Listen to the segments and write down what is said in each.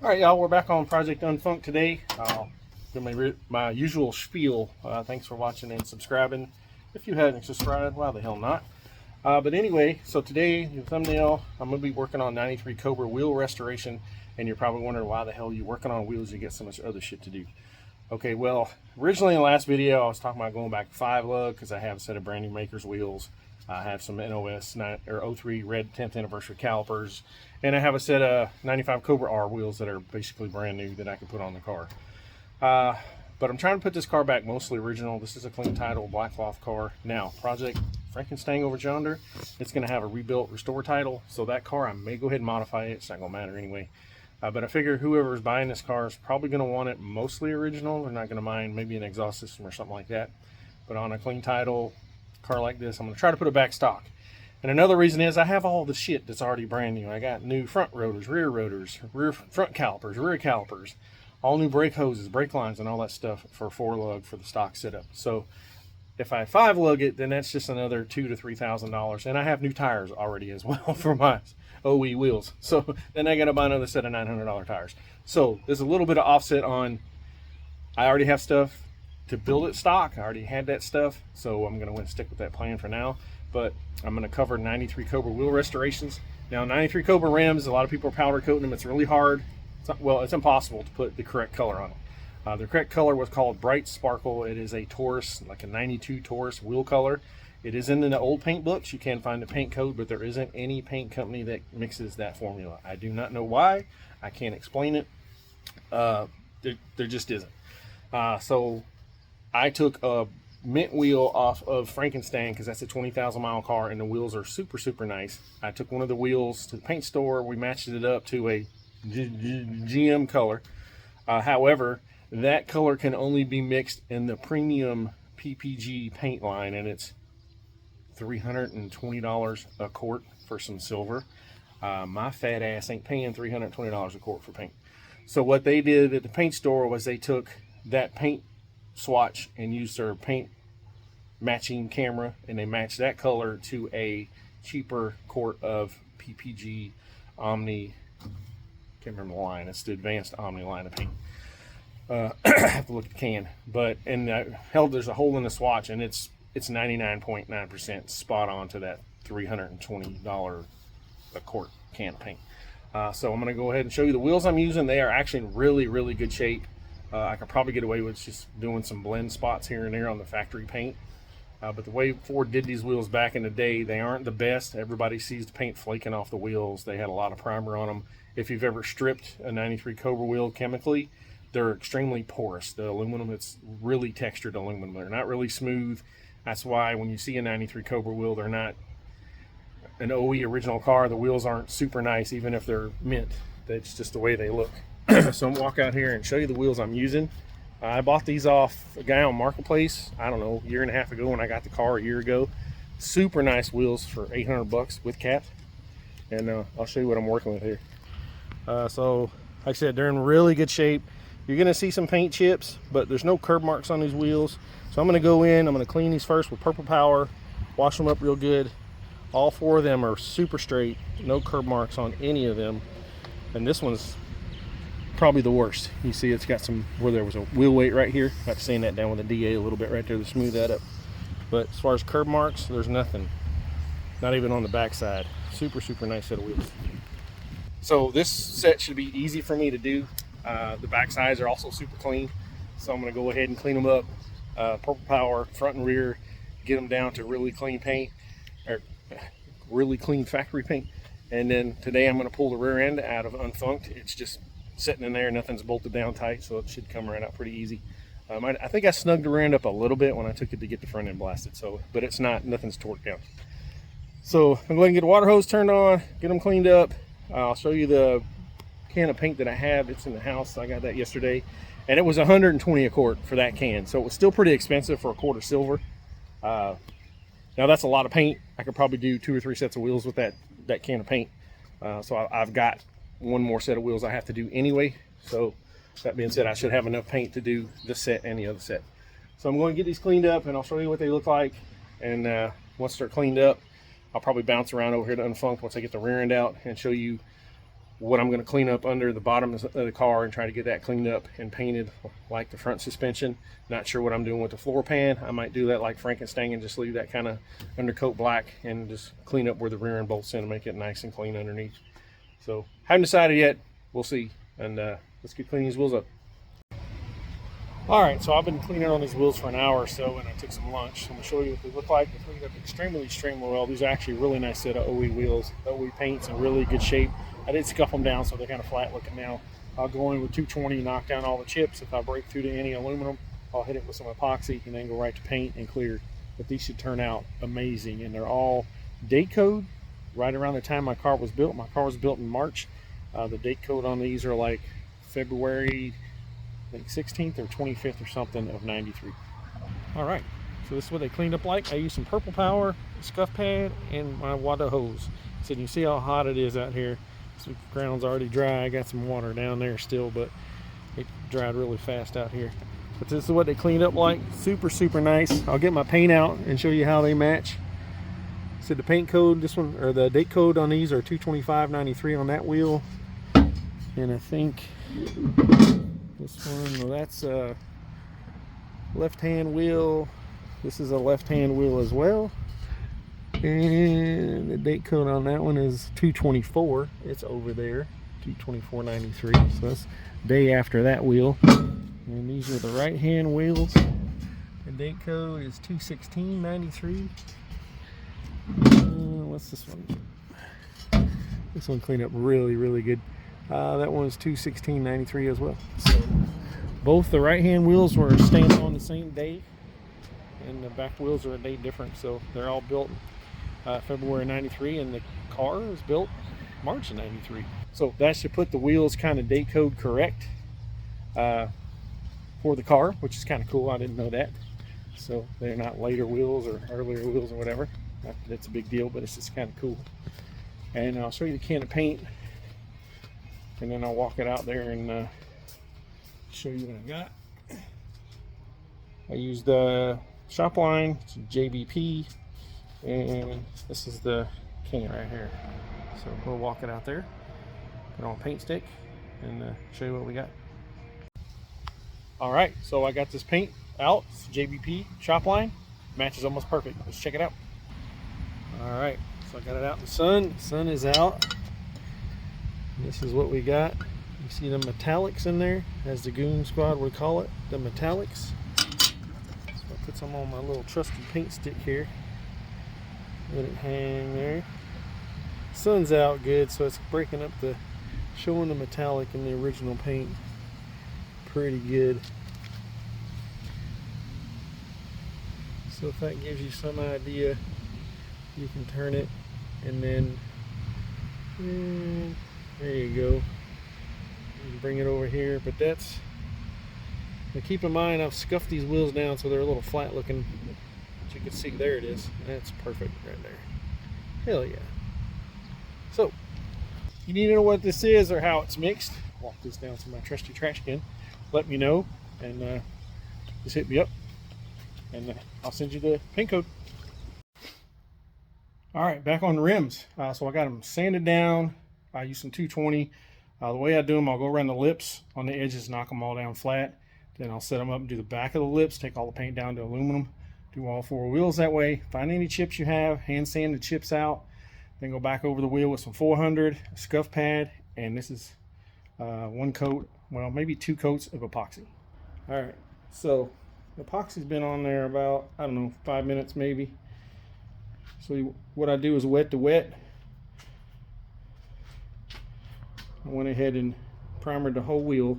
All right, y'all, we're back on Project Unfunked today. Give my usual spiel. Thanks for watching and subscribing. If you hadn't subscribed, why the hell not? But anyway, so today, the thumbnail, I'm going to be working on 93 Cobra wheel restoration, and you're probably wondering why the hell you're working on wheels, you get so much other shit to do. Okay, well, originally in the last video, I was talking about going back to 5-lug because I have a set of brand new Maker's wheels. I have some NOS 03 red 10th anniversary calipers, and I have a set of 95 Cobra R wheels that are basically brand new that I can put on the car. But I'm trying to put this car back mostly original. This is a clean title black cloth car. Now, Project Frankenstein over yonder, it's going to have a rebuilt restore title, so that car I may go ahead and modify it. It's not going to matter anyway. But I figure whoever's buying this car is probably going to want it mostly original. They're not going to mind maybe an exhaust system or something like that. But on a clean title car like this, I'm going to try to put it back stock. And another reason is I have all the shit that's already brand new. I got new front rotors, rear front calipers, rear calipers, all new brake hoses, brake lines, and all that stuff for 4-lug for the stock setup. So if I 5-lug it, then that's just another $2,000 to $3,000, and I have new tires already as well for my OE wheels. So then I got to buy another set of $900 tires. So there's a little bit of offset on. I already have stuff to build it stock. I already had that stuff, so I'm going to stick with that plan for now. But I'm going to cover 93 Cobra wheel restorations. Now, 93 Cobra rims, a lot of people are powder coating them. It's really hard. It's impossible to put the correct color on them. The correct color was called Bright Sparkle. It is a Taurus, like a 92 Taurus wheel color. It is in the old paint books. You can find the paint code, but there isn't any paint company that mixes that formula. I do not know why. I can't explain it. There just isn't. So I took a mint wheel off of Frankenstein because that's a 20,000 mile car and the wheels are super nice. I took one of the wheels to the paint store. We matched it up to a GM color. However, that color can only be mixed in the premium PPG paint line, and it's $320 a quart for some silver. My fat ass ain't paying $320 a quart for paint. So what they did at the paint store was they took that paint swatch and used their paint matching camera, and they matched that color to a cheaper quart of PPG Omni. Can't remember the line. It's the advanced Omni line of paint. I have to look at the can, but hell, there's a hole in the swatch, and it's 99.9% spot on to that $320 a quart can of paint. So I'm going to go ahead and show you the wheels I'm using. They are actually in really good shape. I could probably get away with just doing some blend spots here and there on the factory paint. But the way Ford did these wheels back in the day, they aren't the best. Everybody sees the paint flaking off the wheels. They had a lot of primer on them. If you've ever stripped a 93 Cobra wheel chemically, they're extremely porous. The aluminum, it's really textured aluminum. They're not really smooth. That's why when you see a 93 Cobra wheel, they're not an OE original car. The wheels aren't super nice, even if they're mint. That's just the way they look. So I'm gonna walk out here and show you the wheels I'm using. I bought these off a guy on Marketplace, I don't know, a year and a half ago when I got the car a year ago. Super nice wheels for 800 bucks with cap. And I'll show you what I'm working with here. So like I said, they're in really good shape. You're gonna see some paint chips, but there's no curb marks on these wheels. So I'm gonna go in, I'm gonna clean these first with Purple Power, wash them up real good. All 4 of them are super straight, no curb marks on any of them. And this one's probably the worst. You see it's got some, where there was a wheel weight right here. I got to sand that down with a DA a little bit right there to smooth that up. But as far as curb marks, there's nothing. Not even on the back side. Super nice set of wheels. So this set should be easy for me to do. The back sides are also super clean. So I'm going to go ahead and clean them up. Purple Power, front and rear, get them down to really clean paint, or really clean factory paint. And then today I'm going to pull the rear end out of Unfunked. It's just sitting in there, nothing's bolted down tight, so it should come right out pretty easy. I think I snugged the rear end up a little bit when I took it to get the front end blasted, so, but it's not, nothing's torqued down. So I'm going to get a water hose turned on, get them cleaned up. I'll show you the can of paint that I have. It's in the house. I got that yesterday, and it was 120 a quart for that can, so it was still pretty expensive for a quart of silver. Now that's a lot of paint. I could probably do 2 or 3 sets of wheels with that can of paint. So I've got one more set of wheels I have to do anyway. So that being said, I should have enough paint to do this set and the other set. So I'm going to get these cleaned up, and I'll show you what they look like. And once they're cleaned up, I'll probably bounce around over here to Unfunked once I get the rear end out and show you what I'm going to clean up under the bottom of the car and try to get that cleaned up and painted like the front suspension. Not sure what I'm doing with the floor pan. I might do that like Frankenstein and just leave that kind of undercoat black and just clean up where the rear end bolts in and make it nice and clean underneath. So haven't decided yet. We'll see. And let's get cleaning these wheels up. All right, so I've been cleaning on these wheels for an hour or so, and I took some lunch. I'm gonna show you what they look like. They cleaned up extremely well. These are actually a really nice set of OE wheels. OE paint's in really good shape. I did scuff them down, so they're kind of flat looking now. I'll go in with 220, knock down all the chips. If I break through to any aluminum, I'll hit it with some epoxy and then go right to paint and clear. But these should turn out amazing, and they're all date code right around the time my car was built. My car was built in March. The date code on these are like February, I think 16th or 25th or something of 93. All right, so this is what they cleaned up like. I used some purple power, a scuff pad, and my water hose. So you can see how hot it is out here. So the ground's already dry. I got some water down there still, but it dried really fast out here. But this is what they cleaned up like. Super nice. I'll get my paint out and show you how they match. So the paint code, this one, or the date code on these are 22593 on that wheel. And I think this one, well, that's a left-hand wheel. This is a left-hand wheel as well. And the date code on that one is 224. It's over there, 22493. So that's day after that wheel. And these are the right-hand wheels. The date code is 21693. What's this one? This one cleaned up really good. That one's 21693 as well. So both the right-hand wheels were stamped on the same day, and the back wheels are a day different. So they're all built February 93, and the car is built March of 93. So that should put the wheels kind of date code correct for the car, which is kind of cool. I didn't know that. So they're not later wheels or earlier wheels or whatever. Not that it's a big deal, but it's just kind of cool. And I'll show you the can of paint, and then I'll walk it out there and show you what I got. I used the shop line, it's JBP, and this is the can right here. So we'll walk it out there, put on a paint stick, and show you what we got. All right, so I got this paint out. It's JBP shop line, matches almost perfect. Let's check it out. All right, so I got it out in the sun. The sun is out. This is what we got. You see the metallics in there, as the Goon Squad would call it, the metallics. So I put some on my little trusty paint stick here. Let it hang there. Sun's out good, so it's breaking up the, showing the metallic in the original paint pretty good. So if that gives you some idea, you can turn it, and then there you go. You can bring it over here, but that's, now keep in mind I've scuffed these wheels down so they're a little flat looking. As you can see, there it is. That's perfect right there. Hell yeah. So you need to know what this is or how it's mixed. Walk this down to my trusty trash can. Let me know, and just hit me up, and I'll send you the pin code. All right, back on the rims. So I got them sanded down. I use some 220. The way I do them, I'll go around the lips on the edges, knock them all down flat. Then I'll set them up and do the back of the lips, take all the paint down to aluminum, do all four wheels that way. Find any chips you have, hand sand the chips out, then go back over the wheel with some 400, a scuff pad, and this is one coat, well, maybe two coats of epoxy. All right, so the epoxy's been on there about, I don't know, 5 minutes maybe. So what I do is wet to wet. I went ahead and primered the whole wheel.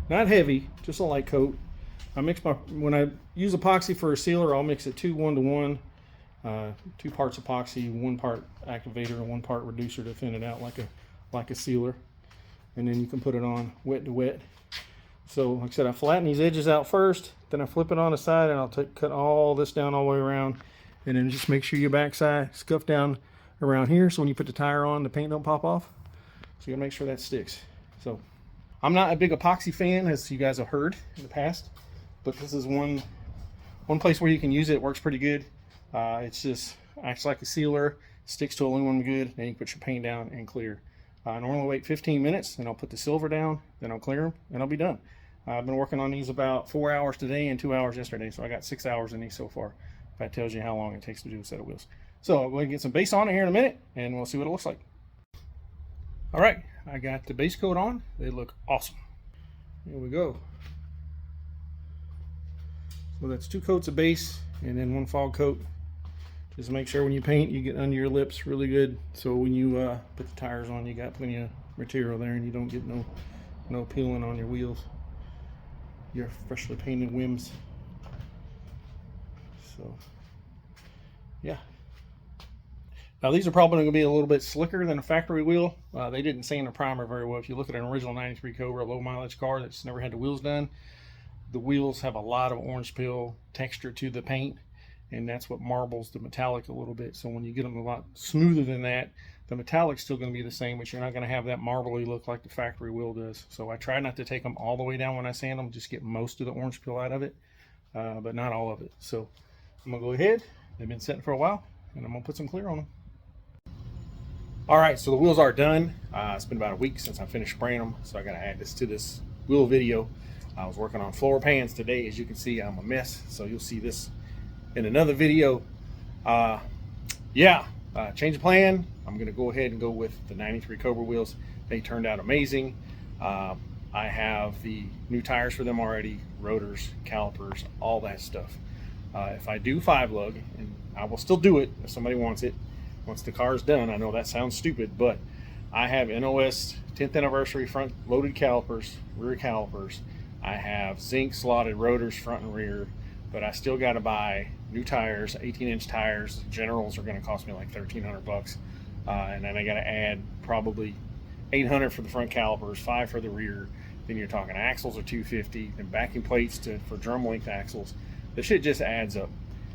Not heavy, just a light coat. I mix my, when I use epoxy for a sealer, I'll mix it 1:1. 2 parts epoxy, 1 part activator, and 1 part reducer to thin it out like a sealer. And then you can put it on wet to wet. So like I said, I flatten these edges out first, then I flip it on the side, and I'll cut all this down all the way around. And then just make sure your backside scuff down around here, so when you put the tire on, the paint don't pop off. So you gotta make sure that sticks. So I'm not a big epoxy fan, as you guys have heard in the past, but this is one place where you can use it. It works pretty good. It's just acts like a sealer, sticks to aluminum good, then you can put your paint down and clear. I normally wait 15 minutes, and I'll put the silver down, then I'll clear them, and I'll be done. I've been working on these about 4 hours today and 2 hours yesterday, so I got 6 hours in these so far. If that tells you how long it takes to do a set of wheels. So I'll go ahead and get some base on it here in a minute, and we'll see what it looks like. All right, I got the base coat on. They look awesome. Here we go. So that's 2 coats of base and then 1 fog coat. Just make sure when you paint, you get under your lips really good. So when you put the tires on, you got plenty of material there, and you don't get no peeling on your wheels. Your freshly painted whims. So, yeah. Now these are probably going to be a little bit slicker than a factory wheel. They didn't sand the primer very well. If you look at an original 93 Cobra low mileage car that's never had the wheels done, the wheels have a lot of orange peel texture to the paint, and that's what marbles the metallic a little bit. So when you get them a lot smoother than that, the metallic's still going to be the same, but you're not going to have that marbly look like the factory wheel does. So I try not to take them all the way down when I sand them, just get most of the orange peel out of it, but not all of it. So I'm going to go ahead. They've been sitting for a while, and I'm going to put some clear on them. All right, so the wheels are done. It's been about a week since I finished spraying them, so I got to add this to this wheel video. I was working on floor pans today. As you can see, I'm a mess, so you'll see this in another video. Change of plan. I'm going to go ahead and go with the 93 Cobra wheels. They turned out amazing. I have the new tires for them already, rotors, calipers, all that stuff. If I do 5-lug, and I will still do it if somebody wants it, once the car is done. I know that sounds stupid, but I have NOS 10th anniversary front loaded calipers, rear calipers. I have zinc slotted rotors front and rear, but I still got to buy new tires, 18-inch tires. Generals are going to cost me like $1,300, and then I got to add probably $800 for the front calipers, $500 for the rear. Then you're talking axles are $250, and backing plates for drum length axles. The shit just adds up,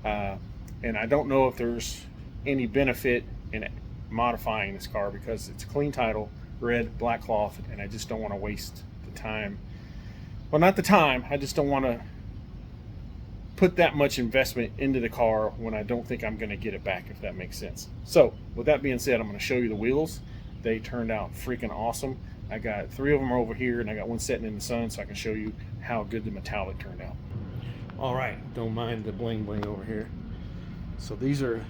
and I don't know if there's any benefit in modifying this car because it's a clean title, red, black cloth, and I just don't want to waste the time. Well, not the time, I just don't want to put that much investment into the car when I don't think I'm going to get it back, if that makes sense. So with that being said, I'm going to show you the wheels. They turned out freaking awesome. I got 3 of them over here, and I got one sitting in the sun so I can show you how good the metallic turned out. All right, don't mind the bling bling over here. So these are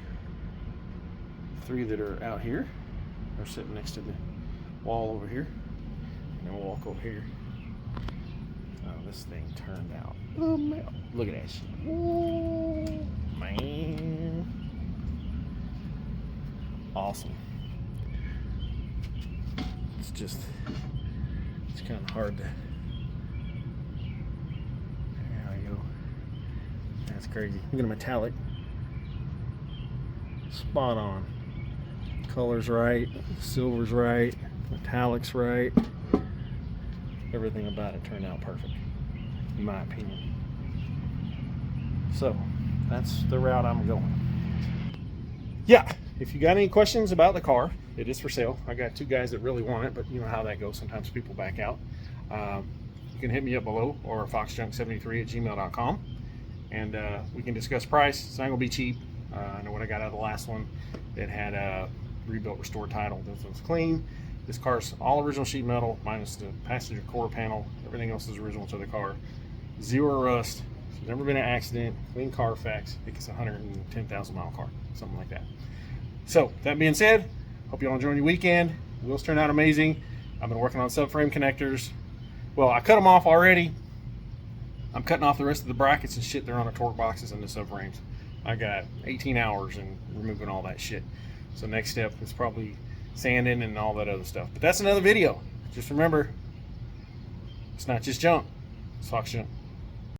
3 that are out here. They're sitting next to the wall over here, and then we'll walk over here. Oh, this thing turned out. Oh man, look at that shit. Oh man, awesome. It's kind of hard to. There we go. That's crazy. Look at a metallic. Spot on. Color's right, silver's right, metallic's right. Everything about it turned out perfect, in my opinion. So that's the route I'm going. Yeah, if you got any questions about the car, it is for sale. I got 2 guys that really want it, but you know how that goes. Sometimes people back out. You can hit me up below or foxjunk73@gmail.com, and we can discuss price. It's not gonna be cheap. I know what I got out of the last one. It had a rebuilt restored title. This one's clean. This car's all original sheet metal minus the passenger quarter panel. Everything else is original to the car. 0 rust. There's never been an accident. Clean Carfax. I think it's a 110,000 mile car, something like that. So that being said, hope you all enjoy your weekend. Wheels turned out amazing. I've been working on subframe connectors. Well, I cut them off already. I'm cutting off the rest of the brackets and shit. They're on the torque boxes and the subframes. I got 18 hours in removing all that shit. So next step is probably sanding and all that other stuff. But that's another video. Just remember, it's not just junk, it's Fox Junk.